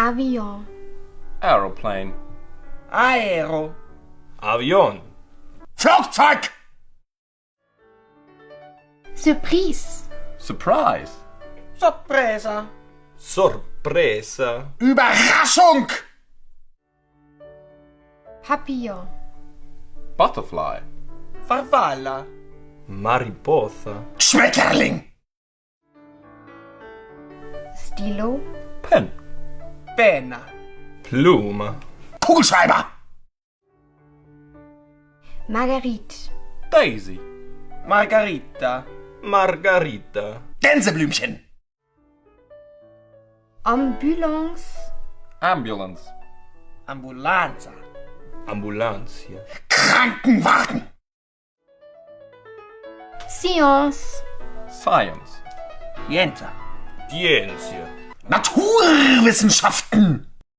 Avion. Aeroplane. Aero. Avion. Flugzeug! Surprise. Surprise. Sorpresa. Sorpresa. Überraschung! Papillon. Butterfly. Farfalla. Mariposa. Schmetterling! Stylo. Pen. Penna. Pluma. Kugelschreiber! Marguerite. Daisy. Margarita. Margarita. Gänseblümchen! Ambulance. Ambulance. Ambulanza. Ambulancia. Krankenwagen! Science. Science. Scienza. Ciencia. Naturwissenschaften!